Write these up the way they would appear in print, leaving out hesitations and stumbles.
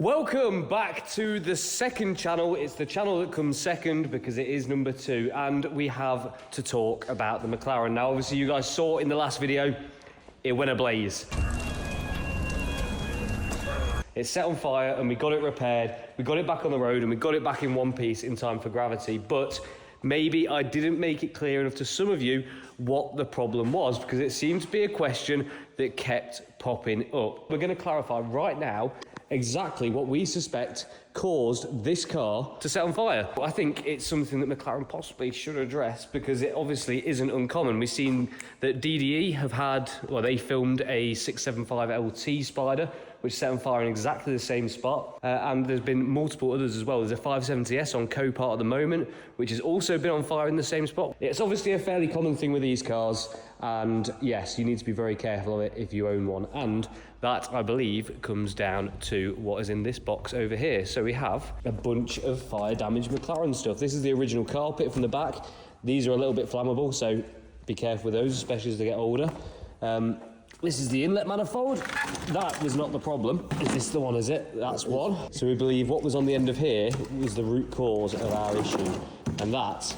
Welcome back to the second channel. It's the channel that comes second because it is number 2, and we have to talk about the McLaren. Now, obviously, you guys saw in the last video, it went ablaze. It set on fire and we got it repaired, we got it back on the road and we got it back in one piece in time for gravity, but maybe I didn't make it clear enough to some of you what the problem was, because it seemed to be a question that kept popping up. We're going to clarify right now exactly what we suspect caused this car to set on fire. I think it's something that McLaren possibly should address, because it obviously isn't uncommon. We've seen that DDE have had, well, they filmed a 675 LT Spider, which set on fire in exactly the same spot. And there's been multiple others as well. There's a 570S on Copart at the moment, which has also been on fire in the same spot. It's obviously a fairly common thing with these cars, and yes, you need to be very careful of it if you own one. And that, I believe, comes down to what is in this box over here. So we have a bunch of fire damaged McLaren stuff. This is the original carpet from the back. These are a little bit flammable, so be careful with those, especially as they get older. This is the inlet manifold. That was not the problem. Is this the one, is it? That's one. So we believe what was on the end of here was the root cause of our issue. And that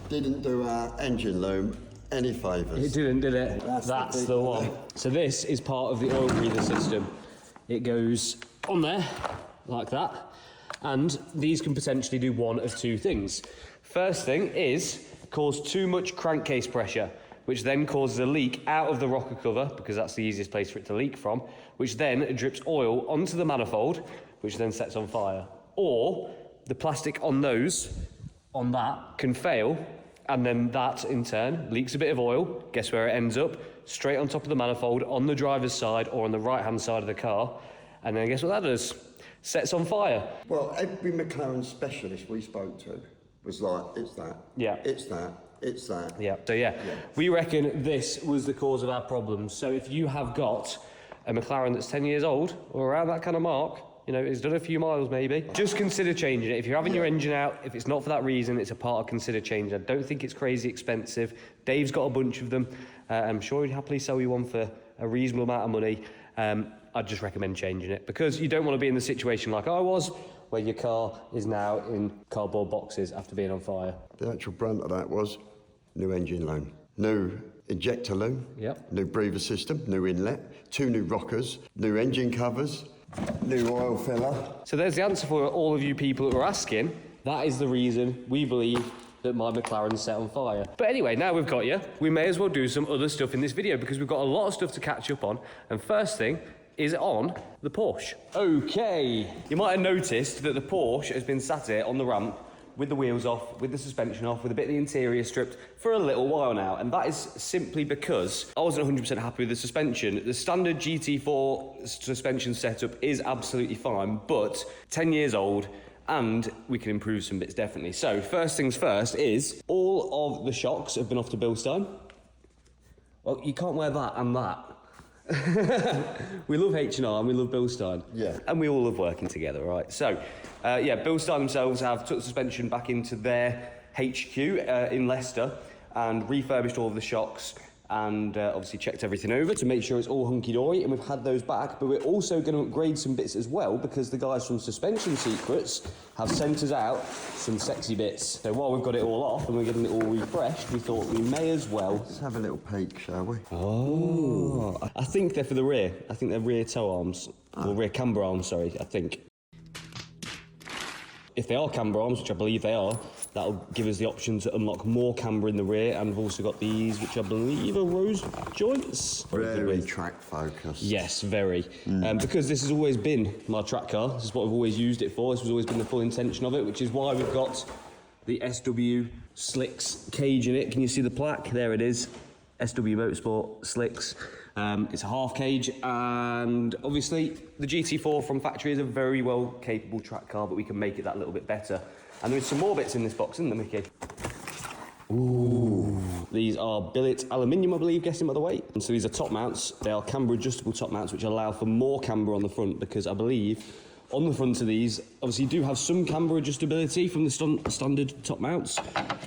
didn't do our engine loom any favours. It didn't, did it? That's the one. So this is part of the oil breather system. It goes on there, like that. And these can potentially do one of two things. First thing is cause too much crankcase pressure, which then causes a leak out of the rocker cover, because that's the easiest place for it to leak from, which then drips oil onto the manifold, which then sets on fire. Or the plastic on that can fail, and then that in turn leaks a bit of oil. Guess where it ends up? Straight on top of the manifold, on the driver's side or on the right hand side of the car. And then guess what that does? Sets on fire. Well, every McLaren specialist we spoke to was like, it's that, yeah, it's that, it's that. Yeah. So yeah, we reckon this was the cause of our problems. So if you have got a McLaren that's 10 years old or around that kind of mark, you know, it's done a few miles maybe, just consider changing it. If you're having your engine out, if it's not for that reason, it's a part of consider changing. I don't think it's crazy expensive. Dave's got a bunch of them. I'm sure he'd happily sell you one for a reasonable amount of money. I'd just recommend changing it, because you don't want to be in the situation like I was, where your car is now in cardboard boxes after being on fire. The actual brunt of that was new engine loom, new injector loom, new breather system, new inlet, 2 new rockers, new engine covers, new oil filler. So there's the answer for all of you people that were asking. That is the reason we believe that my McLaren set on fire. But anyway, now we've got you, we may as well do some other stuff in this video, because we've got a lot of stuff to catch up on. And first thing is on the Porsche. Okay, you might have noticed that the Porsche has been sat here on the ramp with the wheels off, with the suspension off, with a bit of the interior stripped for a little while now. And that is simply because I wasn't 100% happy with the suspension. The standard GT4 suspension setup is absolutely fine, but 10 years old, and we can improve some bits definitely. So first things first is all of the shocks have been off to Bilstein. Well, you can't wear that and that. We love H&R and we love Bilstein. Yeah. And we all love working together, right? So, yeah, Bilstein themselves have took the suspension back into their HQ in Leicester and refurbished all of the shocks, and obviously checked everything over to make sure it's all hunky-dory, and we've had those back. But we're also going to upgrade some bits as well, because the guys from Suspension Secrets have sent us out some sexy bits. So while we've got it all off and we're getting it all refreshed, we thought we may as well... Let's have a little peek, shall we? Oh, I think they're for the rear. I think they're rear toe arms, or rear camber arms, sorry, I think. If they are camber arms, which I believe they are, that'll give us the option to unlock more camber in the rear, and we've also got these, which I believe are rose joints. Very track focused. Yes, very. Because this has always been my track car. This is what I've always used it for. This has always been the full intention of it, which is why we've got the SW Slicks cage in it. Can you see the plaque? There it is. SW Motorsport Slicks. It's a half cage, and obviously the GT4 from factory is a very well capable track car, but we can make it that little bit better. And there's some more bits in this box, isn't there, Mickey? Ooh. These are billet aluminium, I believe, guessing by the weight. And so these are top mounts. They are camber adjustable top mounts, which allow for more camber on the front, because I believe on the front of these, obviously you do have some camber adjustability from the standard top mounts,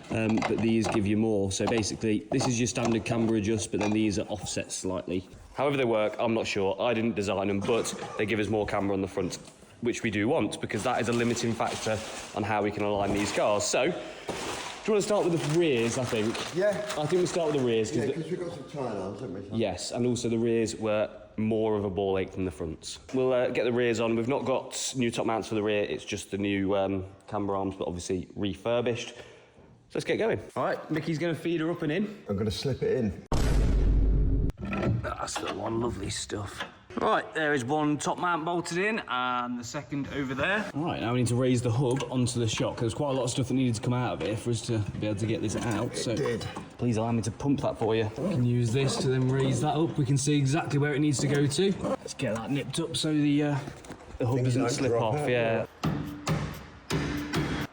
but these give you more. So basically, this is your standard camber adjust, but then these are offset slightly. However they work, I'm not sure. I didn't design them, but they give us more camber on the front. which we do want, because that is a limiting factor on how we can align these cars. So, do you want to start with the rears, I think? Yeah. I think we start with the rears. Yeah, because we've got some tyre arms, haven't we? Yes, and also the rears were more of a ball ache than the fronts. We'll get the rears on. We've not got new top mounts for the rear, it's just the new camber arms, but obviously refurbished. So let's get going. All right, Mickey's going to feed her up and in. I'm going to slip it in. That's the one, lovely stuff. Right, there is one top mount bolted in and the second over there. All right, now we need to raise the hub onto the shock. There's quite a lot of stuff that needed to come out of it for us to be able to get this out. So please allow me to pump that for you. We can use this to then raise that up. We can see exactly where it needs to go to. Let's get that nipped up so the hub doesn't slip off. Yeah.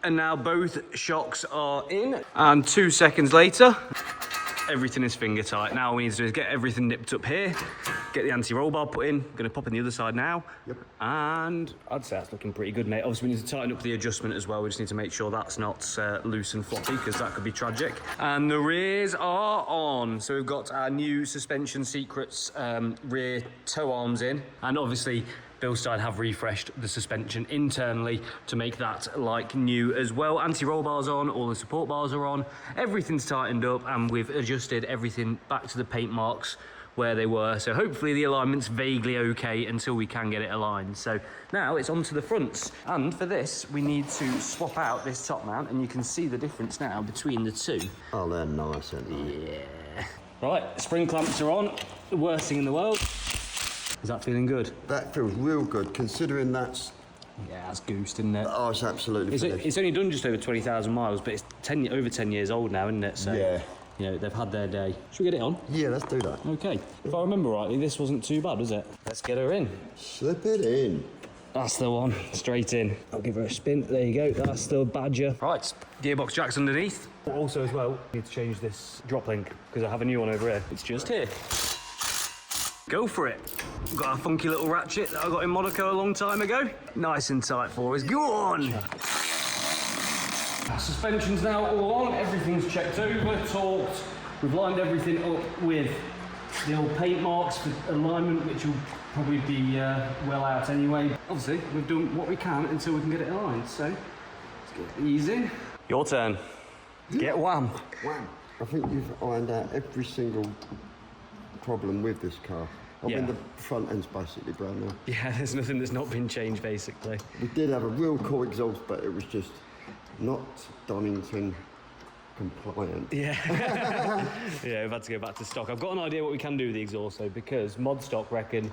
And now both shocks are in. And 2 seconds later, everything is finger tight. Now all we need to do is get everything nipped up here, get the anti-roll bar put in. Gonna pop in the other side now. Yep. And I'd say that's looking pretty good, mate. Obviously we need to tighten up the adjustment as well. We just need to make sure that's not loose and floppy, because that could be tragic. And the rears are on. So we've got our new Suspension Secrets rear toe arms in. And obviously Bilstein have refreshed the suspension internally to make that like new as well. Anti-roll bars on, all the support bars are on, everything's tightened up, and we've adjusted everything back to the paint marks where they were. So hopefully the alignment's vaguely okay until we can get it aligned. So now it's onto the fronts. And for this, we need to swap out this top mount, and you can see the difference now between the two. Oh, they're nice, aren't they? Yeah. Right, spring clamps are on, the worst thing in the world. Is that feeling good? That feels real good, considering that's... Yeah, that's goosed, isn't it? Oh, it's absolutely finished. It's only done just over 20,000 miles, but it's over 10 years old now, isn't it? So, yeah. You know, they've had their day. Should we get it on? Yeah, let's do that. Okay. If I remember rightly, this wasn't too bad, was it? Let's get her in. Slip it in. That's the one. Straight in. I'll give her a spin. There you go. That's the Badger. Right. Gearbox jacks underneath. Also, as well, I need to change this drop link, because I have a new one over here. It's just here. Go for it. Got a funky little ratchet that I got in Monaco a long time ago. Nice and tight for us. Go on! Suspension's now all on, everything's checked over, torqued. We've lined everything up with the old paint marks for alignment, which will probably be well out anyway. Obviously, we've done what we can until we can get it aligned, so let's get these in. Your turn. Get wham. Wham. I think you've ironed out every single problem with this car. I mean, the front end's basically brand new. Yeah, there's nothing that's not been changed, basically. We did have a real cool exhaust, but it was just not Donington compliant. Yeah. Yeah, we've had to go back to stock. I've got an idea what we can do with the exhaust, though, because Modstock reckon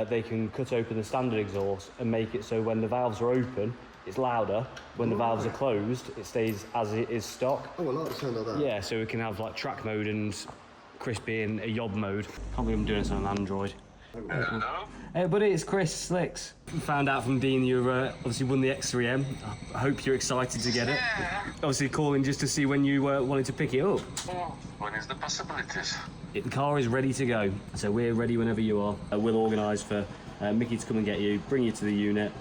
they can cut open the standard exhaust and make it so when the valves are open, it's louder. When the valves are closed, it stays as it is stock. Oh, I like the sound of that. Yeah, so we can have like track mode and Chris being a yob mode. Can't believe I'm doing this on an Android. Hello? Hey buddy, it's Chris Slicks. Found out from Dean you've obviously won the X3M. I hope you're excited to get it. Obviously calling just to see when you wanted to pick it up. When is the possibilities? The car is ready to go, so we're ready whenever you are. We'll organise for Mickey to come and get you, bring you to the unit,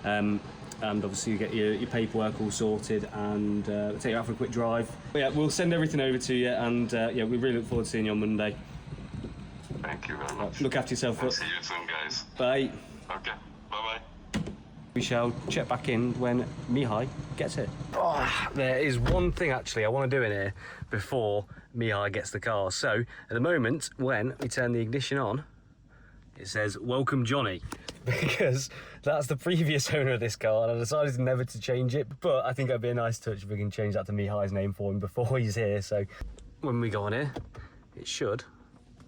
and obviously get your paperwork all sorted and take you out for a quick drive. But yeah, we'll send everything over to you, and yeah, we really look forward to seeing you on Monday. Thank you very much. Look after yourself. I'll see you soon, guys. Bye. Okay, bye-bye. We shall check back in when Mihai gets it. Oh, there is one thing actually I want to do in here before Mihai gets the car. So at the moment, when we turn the ignition on, it says "Welcome, Johnny," because that's the previous owner of this car, and I decided never to change it. But I think it'd be a nice touch if we can change that to Mihai's name for him before he's here. So when we go on here, it should.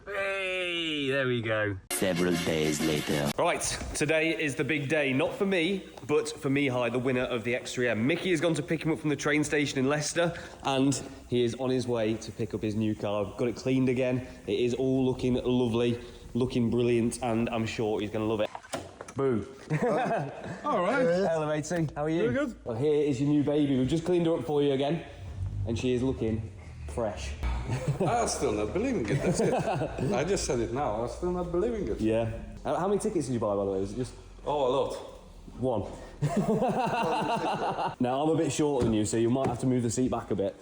Hey, there we go. Several days later. Right, today is the big day, not for me, but for Mihai, the winner of the X3M. Mickey has gone to pick him up from the train station in Leicester, and he is on his way to pick up his new car. I've got it cleaned again. It is all looking lovely, looking brilliant, and I'm sure he's going to love it. Boo. All right. Hello, matey. How are you? Very good. Well, here is your new baby. We've just cleaned her up for you again, and she is looking fresh. I'm still not believing it, that's it. I just said it now, I'm still not believing it. Yeah. How many tickets did you buy, by the way? Was it just... Oh, a lot. One. Now, I'm a bit shorter than you, so you might have to move the seat back a bit.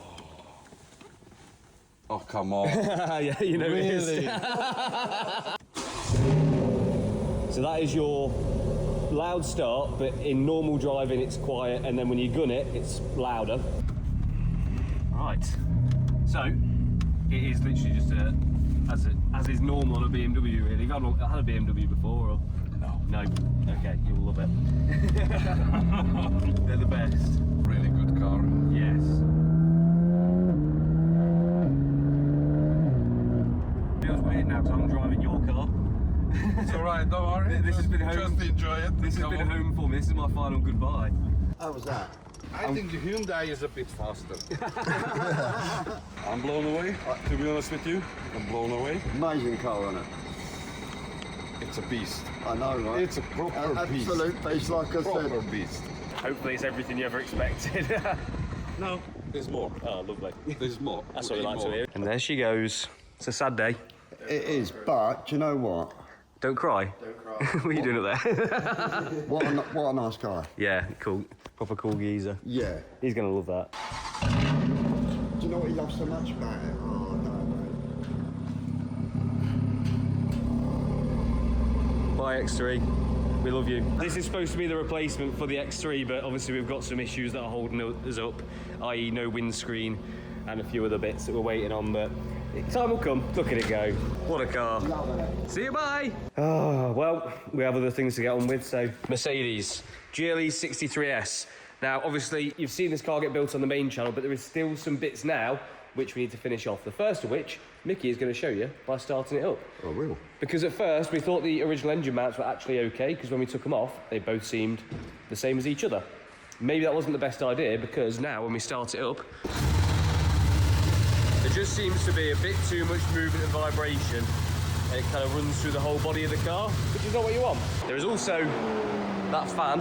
Oh, come on. Yeah, you know Really? it is. So that is your loud start, but in normal driving it's quiet, and then when you gun it, it's louder. Right, so it is literally just as is normal on a BMW really. You've had a BMW before, or? No. No? Okay, you'll love it. They're the best. Really good car. Yes. Feels weird now because I'm driving your car. It's alright, don't worry. This has been home. Just enjoy it. This has been home for me. This is my final goodbye. How was that? I think the Hyundai is a bit faster. I'm blown away, to be honest with you. I'm blown away. Amazing car, isn't it? It's a beast. I know, right? It's a proper beast. Absolute beast, like I Proper said. beast. Hopefully it's everything you ever expected. No, there's more. Oh, lovely. There's more. That's what we like to hear. And there she goes. It's a sad day. It is, but do you know what? Don't cry. Don't cry. What are you doing up there? What a nice guy. Yeah, cool. Proper cool geezer. Yeah. He's gonna love that. Do you know what he loves so much about it? Oh, no, mate. Bye X3. We love you. This is supposed to be the replacement for the X3, but obviously we've got some issues that are holding us up, i.e. no windscreen and a few other bits that we're waiting on, but time will come. Look at it go. What a car. See you, bye. Oh, well, we have other things to get on with, so. Mercedes GLE63S. Now, obviously, you've seen this car get built on the main channel, but there is still some bits now which we need to finish off. The first of which, Mickey is going to show you by starting it up. I will. Because at first, we thought the original engine mounts were actually okay, because when we took them off, they both seemed the same as each other. Maybe that wasn't the best idea, because now when we start it up, there just seems to be a bit too much movement and vibration, and it kind of runs through the whole body of the car, which is not what you want. There is also that fan,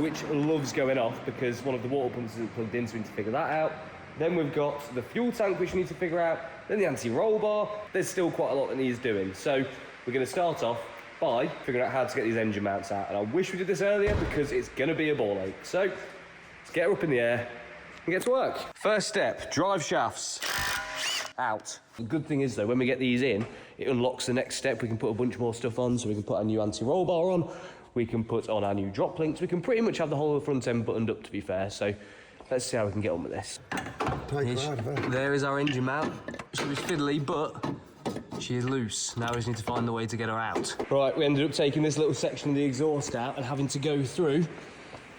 which loves going off because one of the water pumps isn't plugged in, so we need to figure that out. Then we've got the fuel tank, which we need to figure out. Then the anti-roll bar. There's still quite a lot that needs doing. So we're going to start off by figuring out how to get these engine mounts out. And I wish we did this earlier because it's going to be a ball ache. So let's get her up in the air and get to work. First step, drive shafts out. The good thing is though, when we get these in, it unlocks the next step. We can put a bunch more stuff on, so we can put our new anti-roll bar on. We can put on our new drop links. We can pretty much have the whole of the front end buttoned up, to be fair. So let's see how we can get on with this. There is our engine mount. She was fiddly, but she is loose. Now we just need to find the way to get her out. Right, we ended up taking this little section of the exhaust out and having to go through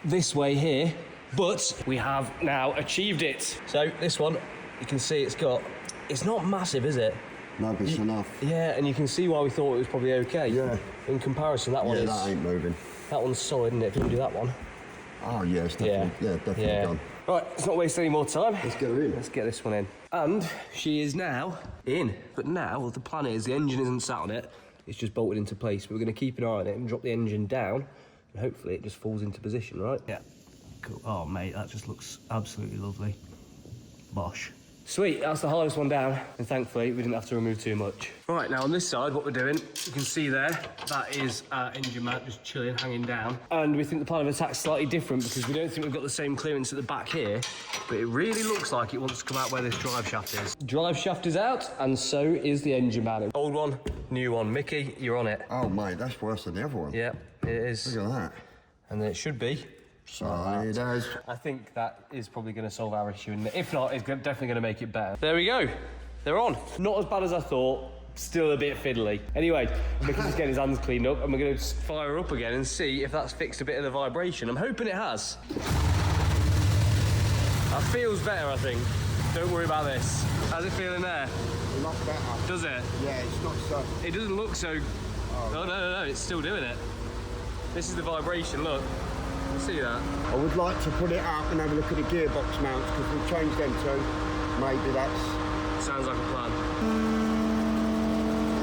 this way here, but we have now achieved it. So this one, you can see it's not massive, is it? No, but it's enough. Yeah, and you can see why we thought it was probably okay. Yeah. In comparison, that one is... that ain't moving. That one's solid, isn't it? If you want to do that one. Oh, yeah, it's definitely, definitely done. Right, let's not waste any more time. Let's get her in. Let's get this one in. And she is now in. But now, the plan is, the engine isn't sat on it. It's just bolted into place. We're going to keep an eye on it and drop the engine down. And hopefully it just falls into position, right? Yeah. Cool. Oh, mate, that just looks absolutely lovely. Bosh. Sweet, that's the hardest one down, and thankfully we didn't have to remove too much. Right, now on this side, what we're doing, you can see there, that is our engine mount just chilling, hanging down. And we think the plan of attack's slightly different because we don't think we've got the same clearance at the back here, but it really looks like it wants to come out where this drive shaft is. Drive shaft is out, and so is the engine mount. Old one, new one. Mickey, you're on it. Oh, mate, that's worse than the other one. Yeah, it is. Look at that. And it should be. So it does. I think that is probably going to solve our issue, and if not, it's definitely going to make it better. There we go. They're on. Not as bad as I thought. Still a bit fiddly. Anyway, Mickey's just getting his hands cleaned up, and we're going to fire her up again and see if that's fixed a bit of the vibration. I'm hoping it has. That feels better, I think. Don't worry about this. How's it feeling there? A lot better. Does it? Yeah, it's not so... It doesn't look so... Oh, no, it's still doing it. This is the vibration, look. You see that? I would like to put it up and have a look at the gearbox mounts because we've changed them too. Maybe that's... Sounds like a plan.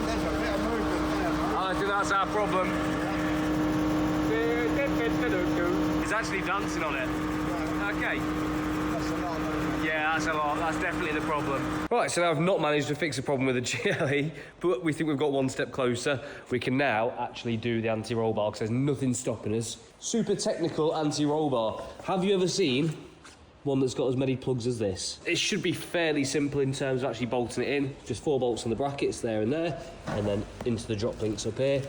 There's a bit of movement there, mate. I think that's our problem. It's actually dancing on it. Okay. That's a lot of movement. Yeah, that's a lot. That's definitely the problem. Right, so now I've not managed to fix a problem with the GLE, but we think we've got one step closer. We can now actually do the anti-roll bar because there's nothing stopping us. Super technical anti-roll bar. Have you ever seen one that's got as many plugs as this? It should be fairly simple in terms of actually bolting it in. Just 4 bolts on the brackets there and then into the drop links up here.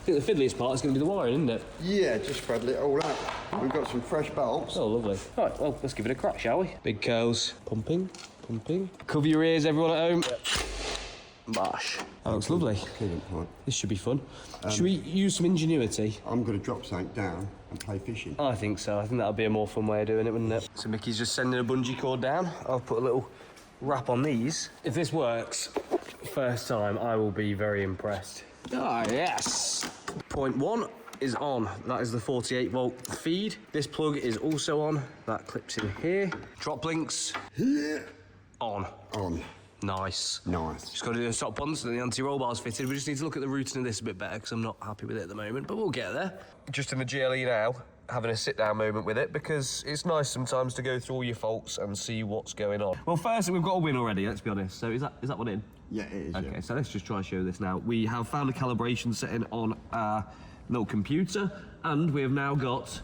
think the fiddliest part is going to be the wiring, isn't it? Yeah, just spread it all out. We've got some fresh bolts. Oh, lovely. Right, well, let's give it a crack, shall we? Big curls. Pumping, pumping. Cover your ears, everyone at home. Yep. Bash. That looks lovely. This should be fun. Should we use some ingenuity? I'm going to drop something down and play fishing. I think so. I think that'll be a more fun way of doing it, wouldn't it? So Mickey's just sending a bungee cord down. I'll put a little wrap on these. If this works, first time, I will be very impressed. Ah, yes. Point 1 is on. That is the 48 volt feed. This plug is also on. That clips in here. Drop links. Here. On. On. Nice. Nice. Just got to do the stop ones and the anti-roll bar's fitted. We just need to look at the routing of this a bit better because I'm not happy with it at the moment, but we'll get there. Just in the GLE now, having a sit-down moment with it because it's nice sometimes to go through all your faults and see what's going on. Well, first, we've got a win already, let's be honest. So is that one in? Yeah, it is. Okay, yeah. so let's just try and show this now. We have found a calibration setting on our little computer, and we have now got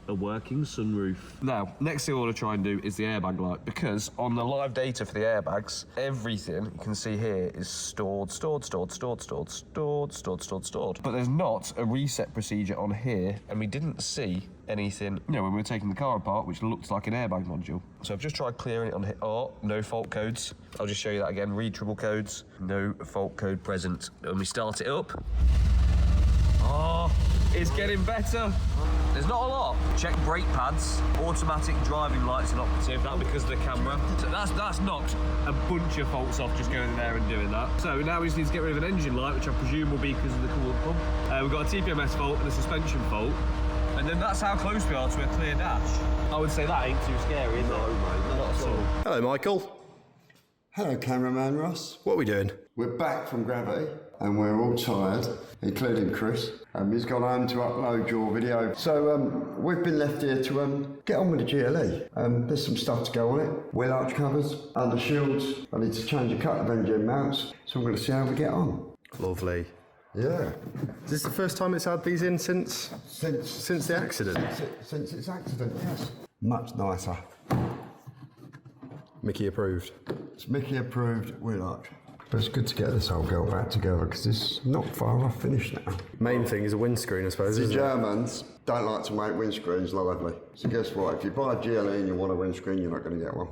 a working sunroof. Now, next thing I want to try and do is the airbag light, because on the live data for the airbags, everything you can see here is stored. But there's not a reset procedure on here, and we didn't see anything, you know, when we were taking the car apart, which looked like an airbag module. So I've just tried clearing it on here. Oh, no fault codes. I'll just show you that again. Read triple codes. No fault code present. When we start it up, oh, it's getting better. There's not a lot. Check brake pads. Automatic driving lights are operative. That's because of the camera. So that's knocked a bunch of faults off just going in there and doing that. So now we just need to get rid of an engine light, which I presume will be because of the coolant pump. We've got a TPMS fault and a suspension fault. And then that's how close we are to a clear dash. I would say that ain't too scary, is it? No, mate, not at all. Hello, Michael. Hello, cameraman Ross. What are we doing? We're back from Gravity and we're all tired, including Chris. He's gone home to upload your video. So we've been left here to get on with the GLE. There's some stuff to go on it. Wheel arch covers, under shields. I need to change a couple of engine mounts. So I'm going to see how we get on. Lovely. Yeah. Is this the first time it's had these in since the accident? Since its accident, yes. Much nicer. Mickey approved. It's Mickey approved wheel arch. But it's good to get this old girl back together because it's not far off finish now. Main thing is a windscreen, I suppose, The isn't it? Germans don't like to make windscreens lively. So guess what? If you buy a GLE and you want a windscreen, you're not going to get one.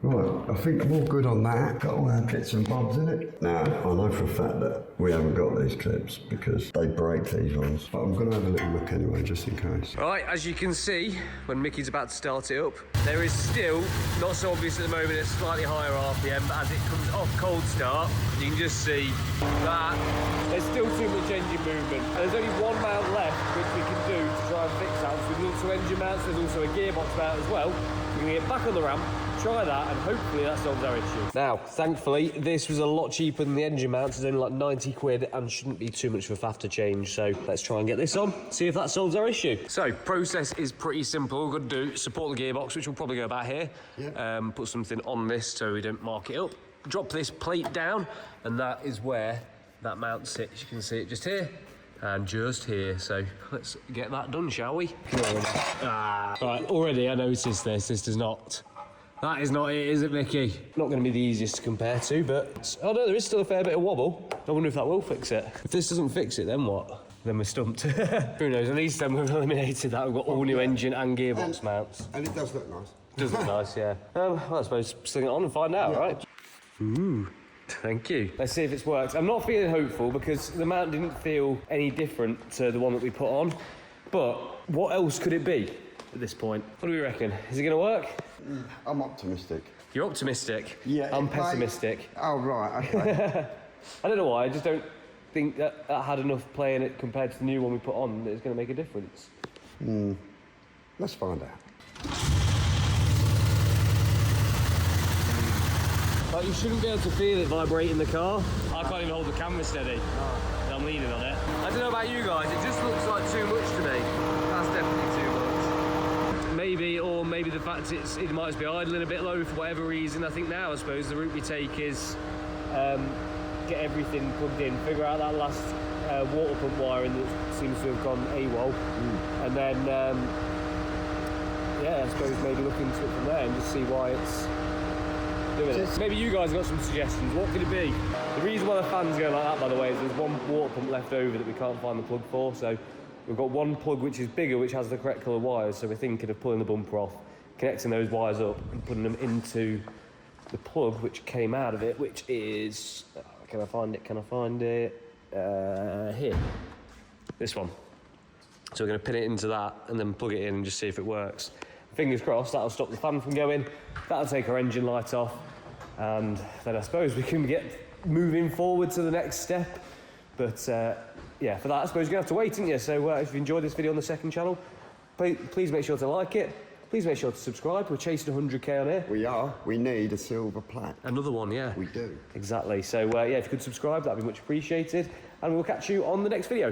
Right, I think I'm all good on that. Got all our bits and bobs in it. Now, I know for a fact that we haven't got these clips because they break these ones. But I'm going to have a little look anyway, just in case. Right, as you can see, when Mickey's about to start it up, there is still, not so obvious at the moment, a slightly higher RPM, but as it comes off cold start, you can just see that there's still too much engine movement. And there's only one mount left which we can do to try and fix that. So we've looked to engine mounts, there's also a gearbox mount as well. We're going to get back on the ramp, try that, and hopefully that solves our issue. Now, thankfully, this was a lot cheaper than the engine mounts. It's only like 90 quid and shouldn't be too much of a faff to change. So let's try and get this on, see if that solves our issue. So, process is pretty simple. All we've got to do is support the gearbox, which will probably go about here. Yep. Put something on this so we don't mark it up. Drop this plate down, and that is where that mount sits. You can see it just here. And just here, so let's get that done, shall we? Right, already I noticed this does not. That is not it, is it, Mickey? Not going to be the easiest to compare to, but... Oh no, there is still a fair bit of wobble. I wonder if that will fix it. If this doesn't fix it, then what? Then we're stumped. Who knows, at least then we've eliminated that. We've got all new engine and gearbox mounts. And it does look nice. Does look nice, yeah. Well, I suppose sling it on and find out, right? Ooh. Thank you. Let's see if it's worked. I'm not feeling hopeful because the mount didn't feel any different to the one that we put on. But what else could it be at this point? What do we reckon? Is it going to work? I'm optimistic. You're optimistic? Yeah. I'm pessimistic. Oh, right, okay. I don't know why. I just don't think that had enough play in it compared to the new one we put on that it's going to make a difference. Let's find out. Like, you shouldn't be able to feel it vibrate in the car. I can't even hold the camera steady. No. I'm leaning on it. I don't know about you guys, it just looks like too much to me. That's definitely too much. Maybe the fact it might just be idling a bit low for whatever reason. I think now, I suppose, the route we take is get everything plugged in, figure out that last water pump wiring that seems to have gone AWOL. And then, yeah, I suppose maybe look into it from there and just see why it's doing it. Maybe you guys got some suggestions. What could it be? The reason why the fans go like that, by the way, is there's one water pump left over that we can't find the plug for. So we've got one plug which is bigger, which has the correct colour wires. So we're thinking of pulling the bumper off, connecting those wires up and putting them into the plug which came out of it, which is... Can I find it? Can I find it? Here. This one. So we're going to pin it into that and then plug it in and just see if it works. Fingers crossed, that'll stop the fan from going. That'll take our engine light off. And then I suppose we can get moving forward to the next step. But yeah, for that, I suppose you're going to have to wait, aren't you? So if you enjoyed this video on the second channel, please make sure to like it. Please make sure to subscribe. We're chasing 100k on here. We are. We need a silver plaque. Another one, yeah. We do. Exactly. So yeah, if you could subscribe, that'd be much appreciated. And we'll catch you on the next video.